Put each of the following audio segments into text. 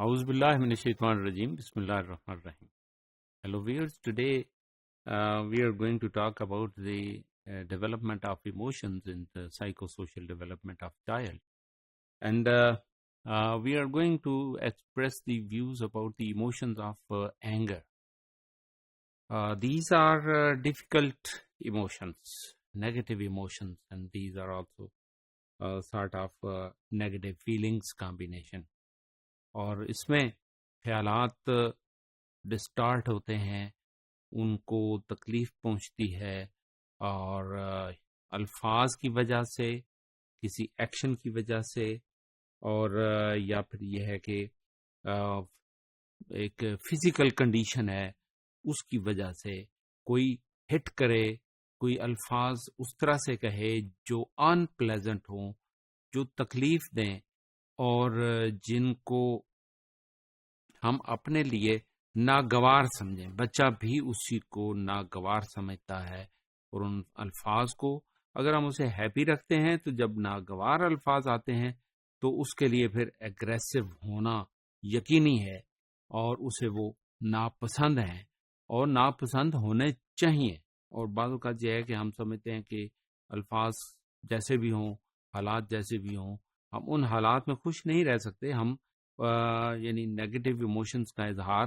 A'udhu billahi minash shaitanir rajim. Bismillahir rahmanir rahim. Hello viewers, today we are going to talk about the development of emotions in the psychosocial development of child. And we are going to express the views about the emotions of anger. These are difficult emotions, negative emotions, and these are also sort of negative feelings combination. اور اس میں خیالات ڈسٹارٹ ہوتے ہیں، ان کو تکلیف پہنچتی ہے، اور الفاظ کی وجہ سے، کسی ایکشن کی وجہ سے، اور یا پھر یہ ہے کہ ایک فزیکل کنڈیشن ہے اس کی وجہ سے کوئی ہٹ کرے، کوئی الفاظ اس طرح سے کہے جو ان پلیزنٹ ہوں، جو تکلیف دیں، اور جن کو ہم اپنے لیے ناگوار سمجھیں. بچہ بھی اسی کو ناگوار سمجھتا ہے، اور ان الفاظ کو اگر ہم اسے ہیپی رکھتے ہیں تو جب ناگوار الفاظ آتے ہیں تو اس کے لیے پھر ایگریسو ہونا یقینی ہے، اور اسے وہ ناپسند ہیں اور ناپسند ہونے چاہیے. اور بعض اوقات یہ ہے کہ ہم سمجھتے ہیں کہ الفاظ جیسے بھی ہوں، حالات جیسے بھی ہوں، ہم ان حالات میں خوش نہیں رہ سکتے. ہم یعنی نیگیٹو ایموشنز کا اظہار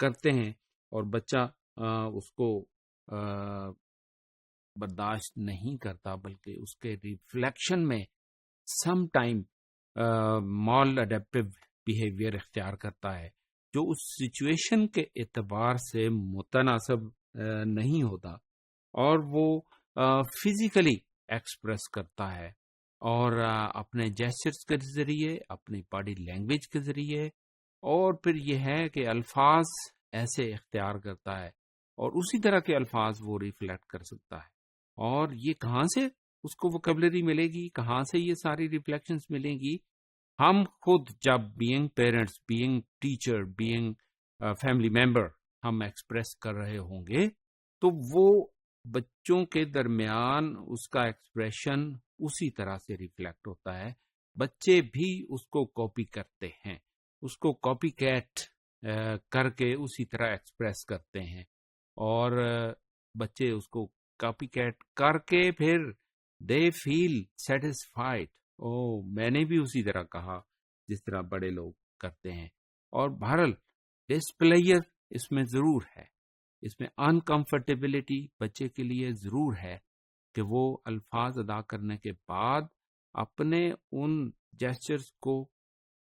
کرتے ہیں، اور بچہ اس کو برداشت نہیں کرتا، بلکہ اس کے ریفلیکشن میں سم ٹائم مال اڈیپٹیو بیہیویئر اختیار کرتا ہے، جو اس سچویشن کے اعتبار سے متناسب نہیں ہوتا، اور وہ فزیکلی ایکسپریس کرتا ہے، اور اپنے جیسچرز کے ذریعے، اپنی باڈی لینگویج کے ذریعے، اور پھر یہ ہے کہ الفاظ ایسے اختیار کرتا ہے، اور اسی طرح کے الفاظ وہ ریفلیکٹ کر سکتا ہے. اور یہ کہاں سے اس کو ووکیبلری ملے گی، کہاں سے یہ ساری ریفلیکشنز ملیں گی؟ ہم خود جب being parents, being teacher, being family member ہم ایکسپریس کر رہے ہوں گے تو وہ بچوں کے درمیان اس کا ایکسپریشن اسی طرح سے ریفلیکٹ ہوتا ہے. بچے بھی اس کو کاپی کرتے ہیں، اس کو کاپی کیٹ کر کے اسی طرح ایکسپریس کرتے ہیں، اور بچے اس کو کاپی کیٹ کر کے پھر دے فیل سیٹسفائڈ، میں نے بھی اسی طرح کہا جس طرح بڑے لوگ کرتے ہیں. اور بہرحال ڈسپلیئر اس میں ضرور ہے، اس میں انکمفرٹیبلٹی بچے کے لیے ضرور ہے کہ وہ الفاظ ادا کرنے کے بعد اپنے ان جیسچرز کو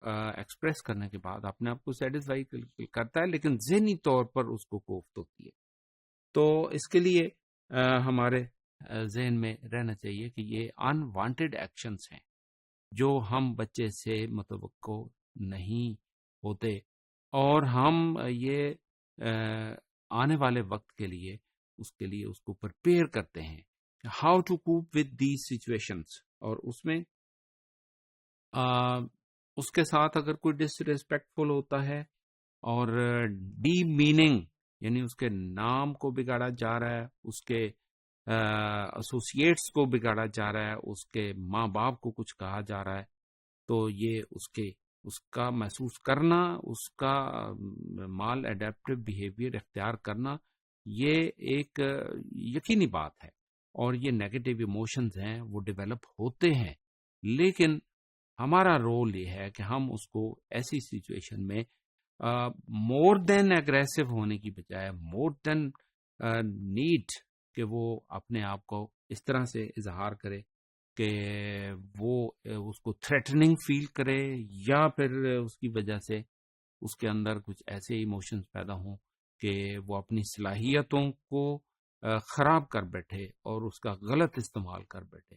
ایکسپریس کرنے کے بعد اپنے آپ کو سیٹسفائی کرتا ہے، لیکن ذہنی طور پر اس کو کوفت ہوتی ہے. تو اس کے لیے ہمارے ذہن میں رہنا چاہیے کہ یہ انوانٹیڈ ایکشنز ہیں جو ہم بچے سے متوقع نہیں ہوتے، اور ہم یہ آنے والے وقت کے لیے اس کو پریپیئر کرتے ہیں how to cope with these situations. اور اس میں اس کے ساتھ اگر کوئی ڈس ریسپیکٹفل ہوتا ہے اور ڈی میننگ، یعنی اس کے نام کو بگاڑا جا رہا ہے، اس کے ایسوسیٹس کو بگاڑا جا رہا ہے، اس کے ماں باپ کو کچھ کہا جا رہا ہے، تو یہ اس کا محسوس کرنا، اس کا مال اڈیپٹیو بیہیویئر اختیار کرنا، یہ ایک یقینی بات ہے. اور یہ نیگیٹو ایموشنز ہیں، وہ ڈیولپ ہوتے ہیں، لیکن ہمارا رول یہ ہے کہ ہم اس کو ایسی سچویشن میں مور دین ایگریسو ہونے کی بجائے، مور دین نیڈ کہ وہ اپنے آپ کو اس طرح سے اظہار کرے کہ وہ اس کو تھریٹننگ فیل کرے، یا پھر اس کی وجہ سے اس کے اندر کچھ ایسے ایموشنز پیدا ہوں کہ وہ اپنی صلاحیتوں کو خراب کر بیٹھے اور اس کا غلط استعمال کر بیٹھے،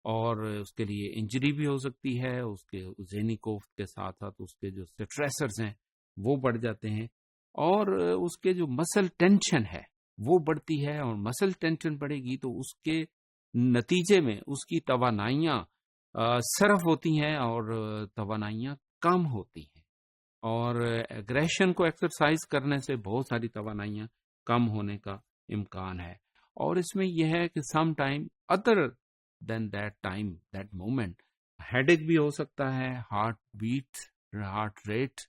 اور اس کے لیے انجری بھی ہو سکتی ہے. اس کے ذہنی کوفت کے ساتھ ساتھ اس کے جو سٹریسرز ہیں وہ بڑھ جاتے ہیں، اور اس کے جو مسل ٹینشن ہے وہ بڑھتی ہے، اور مسل ٹینشن بڑھے گی تو اس کے نتیجے میں اس کی توانائیاں صرف ہوتی ہیں، اور توانائیاں کم ہوتی ہیں. اور ایگریشن کو ایکسرسائز کرنے سے بہت ساری توانائیاں کم ہونے کا امکان ہے. اور اس میں یہ ہے کہ some time other then that time that moment had ایک بھی ہو سکتا ہے، ہارٹ بیٹ ہارٹ ریٹ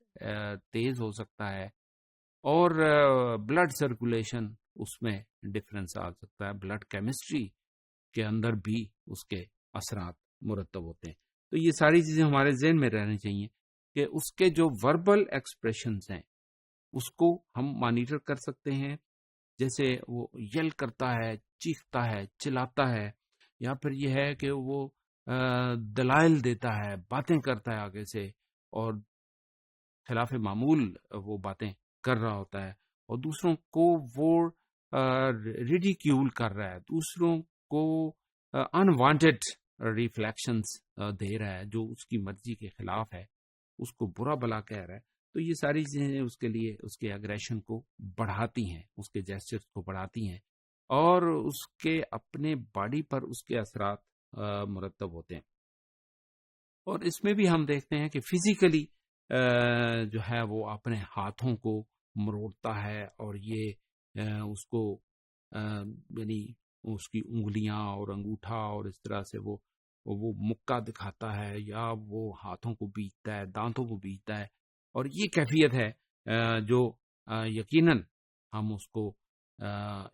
تیز ہو سکتا ہے، اور بلڈ سرکولیشن اس میں ڈفرینس آ سکتا ہے، بلڈ کیمسٹری کے اندر بھی اس کے اثرات مرتب ہوتے ہیں. تو یہ ساری چیزیں ہمارے ذہن میں رہنی چاہیے کہ اس کے جو وربل ایکسپریشنز ہیں اس کو ہم مانیٹر کر سکتے ہیں، جیسے وہ یل کرتا ہے، چیختا ہے، چلاتا ہے، یا پھر یہ ہے کہ وہ دلائل دیتا ہے، باتیں کرتا ہے آگے سے، اور خلاف معمول وہ باتیں کر رہا ہوتا ہے، اور دوسروں کو وہ ریڈیکیول کر رہا ہے، دوسروں کو انوانٹیڈ ریفلیکشنز دے رہا ہے جو اس کی مرضی کے خلاف ہے، اس کو برا بلا کہہ رہا ہے. تو یہ ساری چیزیں اس کے لیے اس کے اگریشن کو بڑھاتی ہیں، اس کے جیسچرز کو بڑھاتی ہیں، اور اس کے اپنے باڈی پر اس کے اثرات مرتب ہوتے ہیں. اور اس میں بھی ہم دیکھتے ہیں کہ فزیکلی جو ہے وہ اپنے ہاتھوں کو مروڑتا ہے، اور یہ اس کو یعنی اس کی انگلیاں اور انگوٹھا اور اس طرح سے وہ مکہ دکھاتا ہے، یا وہ ہاتھوں کو بیچتا ہے، دانتوں کو بیچتا ہے. اور یہ کیفیت ہے جو یقیناً ہم اس کو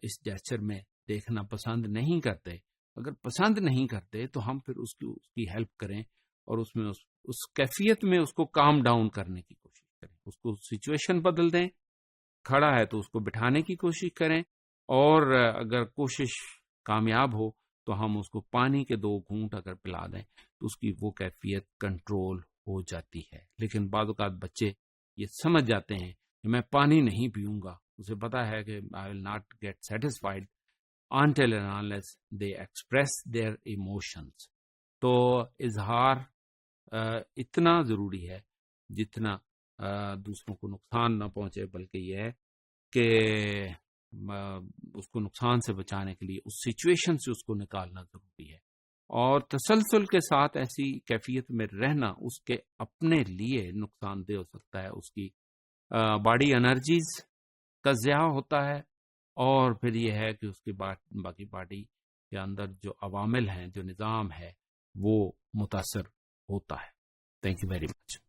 اس جیسچر میں دیکھنا پسند نہیں کرتے. اگر پسند نہیں کرتے تو ہم پھر اس کی ہیلپ کریں، اور اس میں اس کیفیت میں اس کو کام ڈاؤن کرنے کی کوشش کریں، اس کو سچویشن بدل دیں. کھڑا ہے تو اس کو بٹھانے کی کوشش کریں، اور اگر کوشش کامیاب ہو تو ہم اس کو پانی کے 2 گھونٹ اگر پلا دیں تو اس کی وہ کیفیت کنٹرول ہو جاتی ہے. لیکن بعض اوقات بچے یہ سمجھ جاتے ہیں کہ میں پانی نہیں پیوں گا، اسے پتا ہے کہ I will not get satisfied until and unless they express their emotions. تو اظہار اتنا ضروری ہے جتنا دوسروں کو نقصان نہ پہنچے، بلکہ یہ ہے کہ اس کو نقصان سے بچانے کے لیے اس سچویشن سے اس کو نکالنا ضروری ہے. اور تسلسل کے ساتھ ایسی کیفیت میں رہنا اس کے اپنے لیے نقصان دہ ہو سکتا ہے، اس کی باڈی انرجیز کا ضیاع ہوتا ہے، اور پھر یہ ہے کہ اس کی باقی باڈی کے اندر جو عوامل ہیں، جو نظام ہے، وہ متاثر ہوتا ہے. Thank you very much.